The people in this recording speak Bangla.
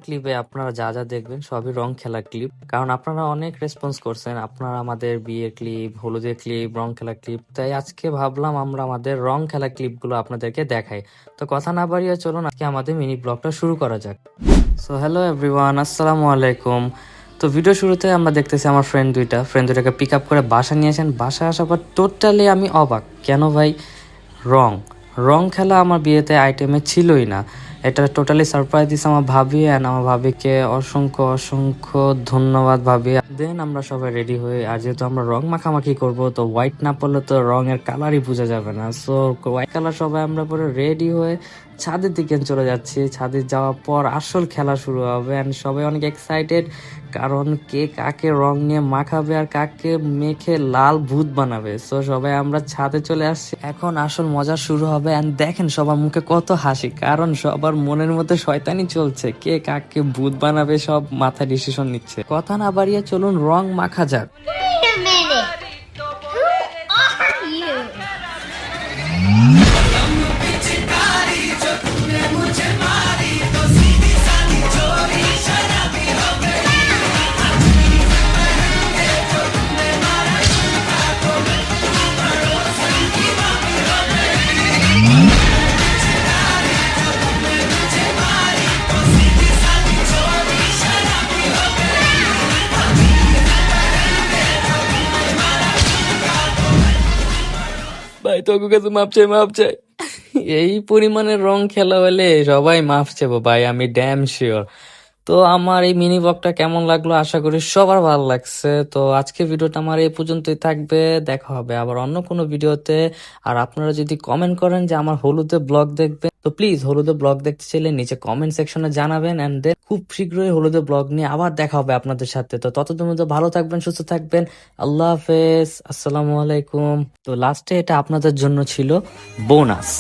ক্লিপে আপনারা যা যা দেখবেন সবই রং খেলা ক্লিপ, কারণ আপনারা অনেক রেসপন্স করছেন। আপনারা আমাদের বিয়ের ক্লিপ, হলুদের ক্লিপ, রং খেলা ক্লিপ, তাই আজকে ভাবলাম আমরা আমাদের রং খেলা ক্লিপগুলো আপনাদেরকে দেখাই। তো কথা না বাড়িয়ে চলুন আজকে আমাদের মিনি ব্লগটা শুরু করা যাক। সো হ্যালো এভরিওয়ান, আসসালামু আলাইকুম। তো ভিডিও শুরুতে আমরা দেখতেছি আমার ফ্রেন্ড দুইটাকে পিক আপ করে বাসা নিয়েছেন। বাসায় আসার পর টোটালি আমি অবাক, কেন ভাই রং রং খেলা আমার বিয়েতে আইটেমে ছিলই না। এটা টোটালি সারপ্রাইজ দিচ্ছে আমার ভাবি, অ্যান্ড আমার ভাবিকে অসংখ্য অসংখ্য ধন্যবাদ ভাবি। দেন আমরা সবাই রেডি হয়ে, আর যেহেতু আমরা রং মাখামাখি করব তো হোয়াইট না পড়লে তো রঙের কালারই বোঝা যাবে না। সো হোয়াইট কালার সবাই আমরা পরে রেডি হয়ে ছাদের দিকে চলে যাচ্ছি। ছাদে যাওয়ার পর আসল খেলা শুরু হবে, অ্যান্ড সবাই অনেক এক্সাইটেড, কারণ কে কাকে রং নিয়ে মাখাবে আর কাকে মেখে লাল ভূত বানাবে। সো সবাই আমরা ছাদে চলে আসছি, এখন আসল মজা শুরু হবে। এন্ড দেখেন সবার মুখে কত হাসি, কারণ সবার মনের মধ্যে শয়তানি চলছে, কে কাকে ভূত বানাবে সব মাথায় ডিসিশন নিচ্ছে। কথা না বাড়িয়ে চলুন রং মাখা যাক। Wait a minute. Who are you? ভাই তোকে কাছে মাপ চাই। এই পরিমাণে রং খেলা হলে সবাই মাপ চাবো ভাই, আমি ড্যাম শিওর। তো আমার এই মিনি ব্লগটা কেমন লাগলো, আশা করি সবার ভালো লাগছে। তো আজকে ভিডিওটা আমার এই পর্যন্তই থাকবে, দেখা হবে আবার অন্য কোনো ভিডিওতে। আর আপনারা যদি কমেন্ট করেন যে আমার হলুদে ব্লগ দেখবেন, তো প্লিজ হলুদে ব্লগ দেখতে চাইলে নিচে কমেন্ট সেকশনে জানাবেন। এন্ড দেন খুব শীঘ্রই হলুদে ব্লগ নিয়ে আবার দেখা হবে আপনাদের সাথে। তো ততদিন মধ্যে ভালো থাকবেন, সুস্থ থাকবেন, আল্লাহ হাফেজ, আসসালামু আলাইকুম। তো লাস্টে এটা আপনাদের জন্য ছিল বোনাস।